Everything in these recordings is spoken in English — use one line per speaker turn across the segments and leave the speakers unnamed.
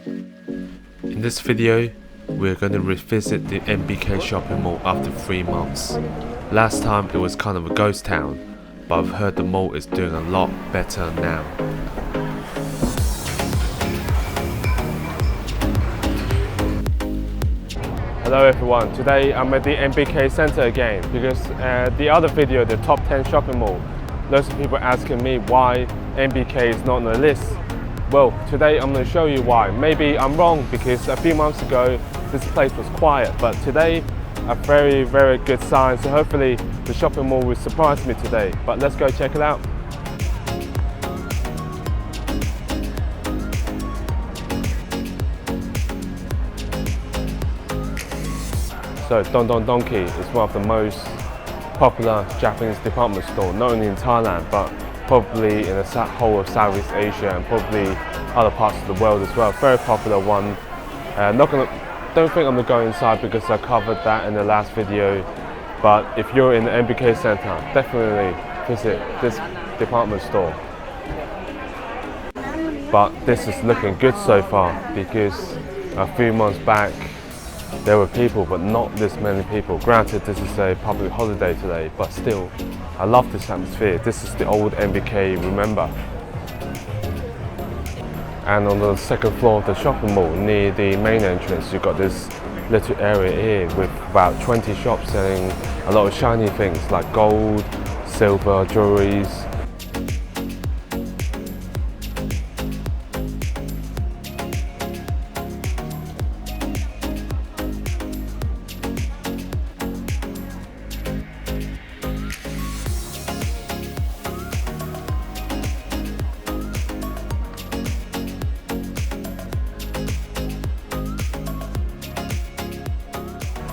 In this video, we're going to revisit the MBK Shopping Mall after 3 months. Last time it was kind of a ghost town, but I've heard the mall is doing a lot better now.
Hello everyone, today I'm at the MBK Center again because the other video, the top 10 shopping mall, lots of people asking me why MBK is not on the list. Well, today I'm going to show you why. Maybe I'm wrong because a few months ago this place was quiet, but today a very good sign, so hopefully the shopping mall will surprise me today. But let's go check it out. So Don Don Donki is one of the most popular Japanese department store, not only in Thailand but probably in the whole of Southeast Asia and probably other parts of the world as well. Very popular one. Don't think I'm gonna go inside because I covered that in the last video. But if you're in the MBK Center, definitely visit this department store. But this is looking good so far because a few months back there were people, but not this many people. Granted, this is a public holiday today, but still, I love this atmosphere. This is the old MBK, remember? And on the second floor of the shopping mall, near the main entrance, you've got this little area here with about 20 shops selling a lot of shiny things like gold, silver, jewelries.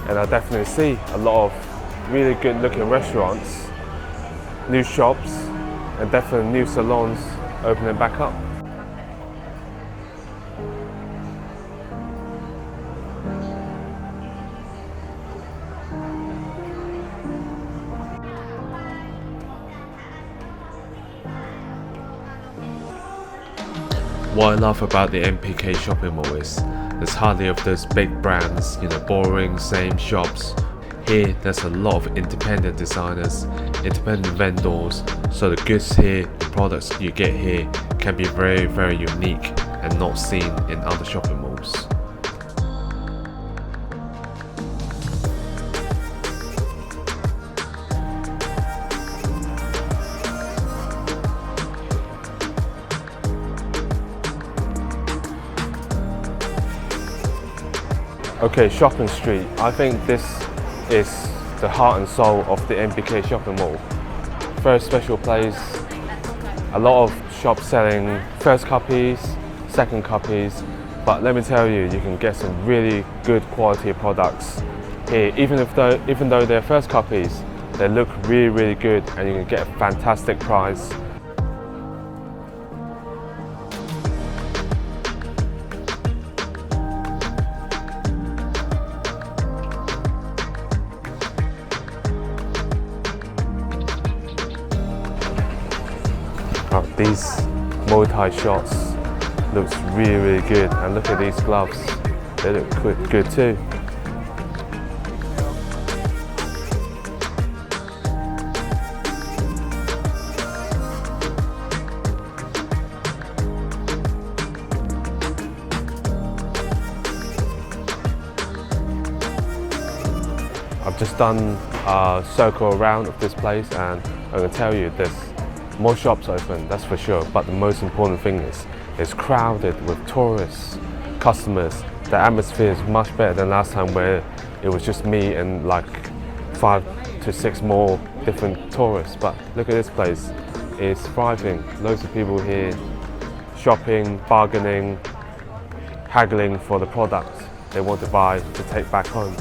And I definitely see a lot of really good looking restaurants, new shops, and definitely new salons opening back up.
What I love about the MBK Shopping Mall is there's hardly of those big brands, boring same shops. Here there's a lot of independent designers, independent vendors, so the goods here, the products you get here can be very unique and not seen in other shopping malls.
Okay, Shopping Street. I think this is the heart and soul of the MBK Shopping Mall. Very special place. A lot of shops selling first copies, second copies, but let me tell you, you can get some really good quality products here. Even though they're first copies, they look really good and you can get a fantastic price. These multi-shots looks really good, and look at these gloves, they look good too. I've just done a circle around of this place and I'm going to tell you there's more shops open, that's for sure, but the most important thing is it's crowded with tourists, customers. The atmosphere is much better than last time where it was just me and like 5 to 6 more different tourists. But look at this place, it's thriving. Loads of people here shopping, bargaining, haggling for the product they want to buy to take back home.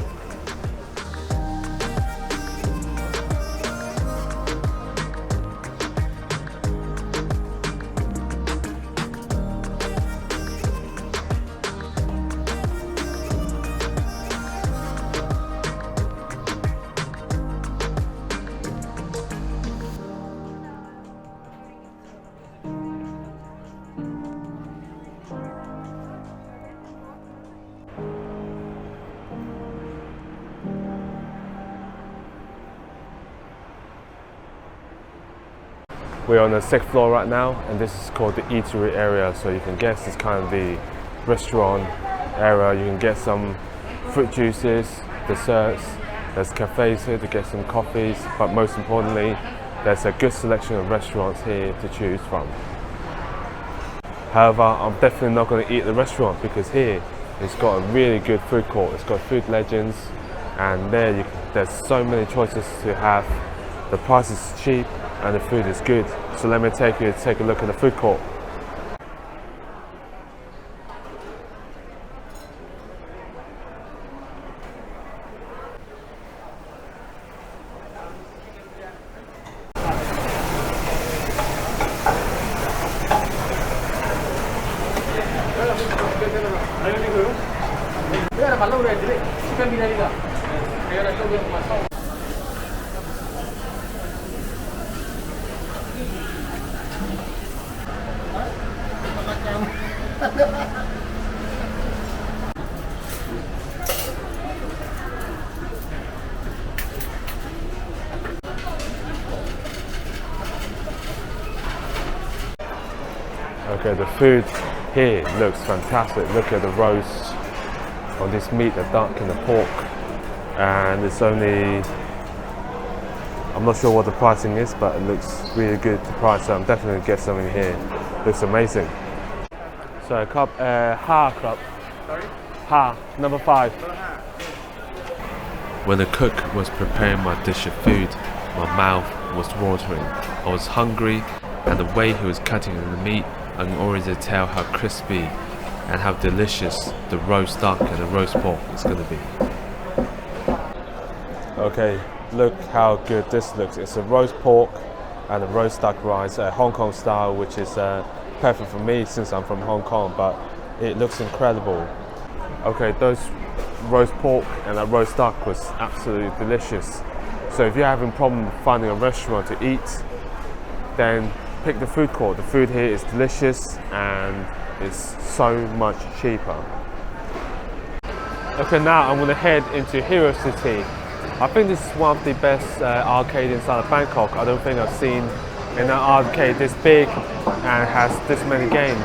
We're on the 6th floor right now, and this is called the eatery area. So you can guess it's kind of the restaurant area. You can get some fruit juices, desserts. There's cafes here to get some coffees, but most importantly, there's a good selection of restaurants here to choose from. However, I'm definitely not going to eat at the restaurant because here it's got a really good food court. It's got Food Legends, and there's so many choices to have. The price is cheap and the food is good. So let me take you to take a look at the food court. Okay, the food here looks fantastic. Look at the roast on this meat, the duck and the pork, and it's only, I'm not sure what the pricing is, but it looks really good to price, so I'm definitely gonna get something here. Looks amazing. So a cup, Ha club. Sorry? Ha, number 5.
When the cook was preparing my dish of food, my mouth was watering. I was hungry, and the way he was cutting the meat, I can already tell how crispy and how delicious the roast duck and the roast pork is going to be.
Okay, look how good this looks. It's a roast pork and a roast duck rice, Hong Kong style, which is perfect for me since I'm from Hong Kong, but it looks incredible. Okay, those roast pork and that roast duck was absolutely delicious. So if you're having a problem finding a restaurant to eat, then pick the food court. The food here is delicious and it's so much cheaper. Okay, now I'm going to head into Hero City. I think this is one of the best arcade inside of Bangkok. I don't think I've seen an arcade this big and has this many games.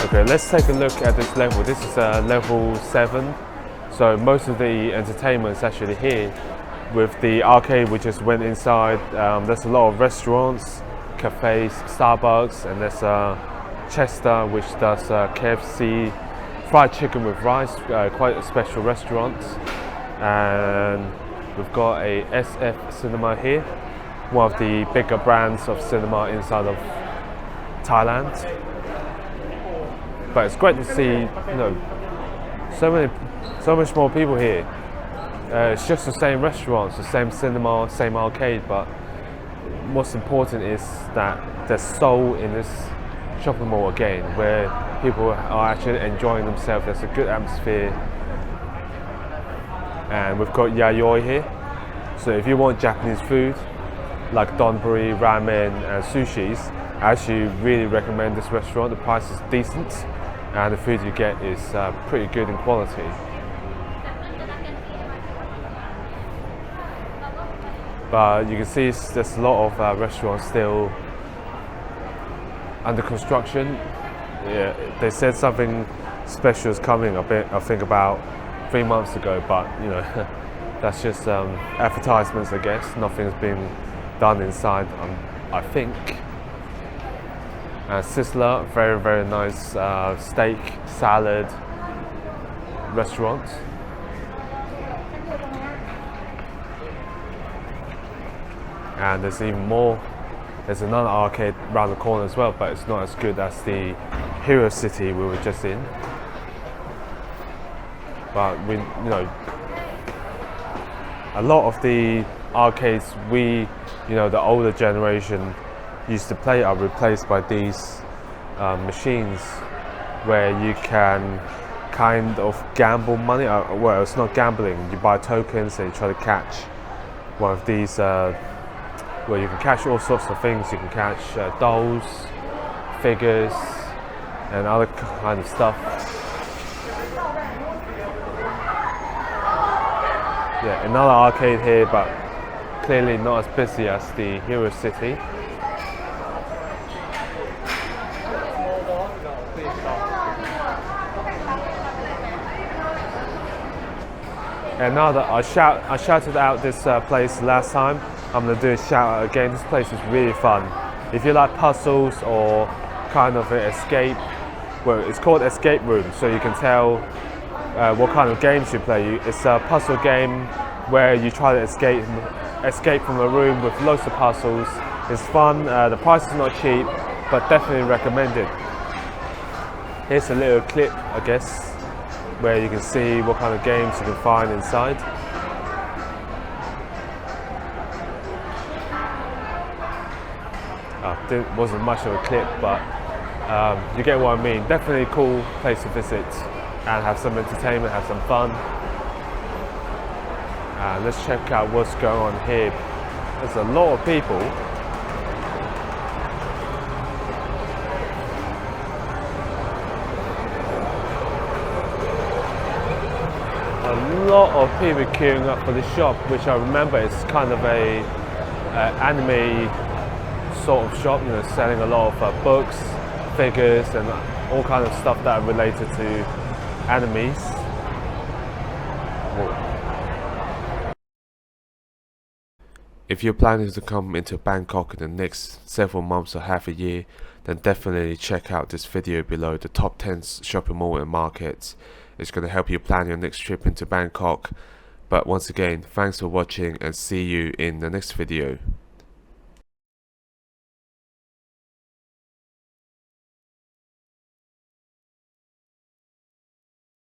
Okay, let's take a look at this level. This is level 7. So most of the entertainment is actually here. With the arcade, we just went inside. There's a lot of restaurants, cafes, Starbucks, and there's Chester, which does KFC, fried chicken with rice, quite a special restaurant. And we've got a SF cinema here, one of the bigger brands of cinema inside of Thailand. But it's great to see, so much more people here. It's just the same restaurants, the same cinema, same arcade, but what's important is that there's soul in this shopping mall again, where people are actually enjoying themselves. There's a good atmosphere, and we've got yayoi here. So if you want Japanese food like donburi, ramen, and sushis, I actually really recommend this restaurant. The price is decent, and the food you get is pretty good in quality. But you can see there's a lot of restaurants still under construction. Yeah, they said something special is coming I think about 3 months ago, but that's just advertisements, I guess. Nothing's been done inside, I think. Sizzler, very, very nice steak, salad restaurant. And there's even more There's another arcade around the corner as well, but it's not as good as the Hero City we were just in. But a lot of the arcades the older generation used to play are replaced by these machines where you can kind of gamble money. Well, it's not gambling. You buy tokens and you try to catch one of these. Where you can catch all sorts of things. You can catch dolls, figures, and other kind of stuff. Yeah, another arcade here, but clearly not as busy as the Hero City. And now that I shouted out this place last time, I'm going to do a shout out again. This place is really fun. If you like puzzles or kind of escape, well, it's called escape room, so you can tell what kind of games you play. It's a puzzle game where you try to escape from a room with loads of puzzles. It's fun. The price is not cheap, but definitely recommended. Here's a little clip, I guess, where you can see what kind of games you can find inside. There wasn't much of a clip, but you get what I mean. Definitely a cool place to visit and have some entertainment, have some fun. Let's check out what's going on here. There's a lot of people. A lot of people queuing up for the shop, which I remember is kind of a anime sort of shop, selling a lot of books, figures, and all kind of stuff that are related to animes. Whoa.
If you're planning to come into Bangkok in the next several months or half a year, then definitely check out this video below, the top 10 shopping mall and markets. It's going to help you plan your next trip into Bangkok. But once again, thanks for watching and see you in the next video.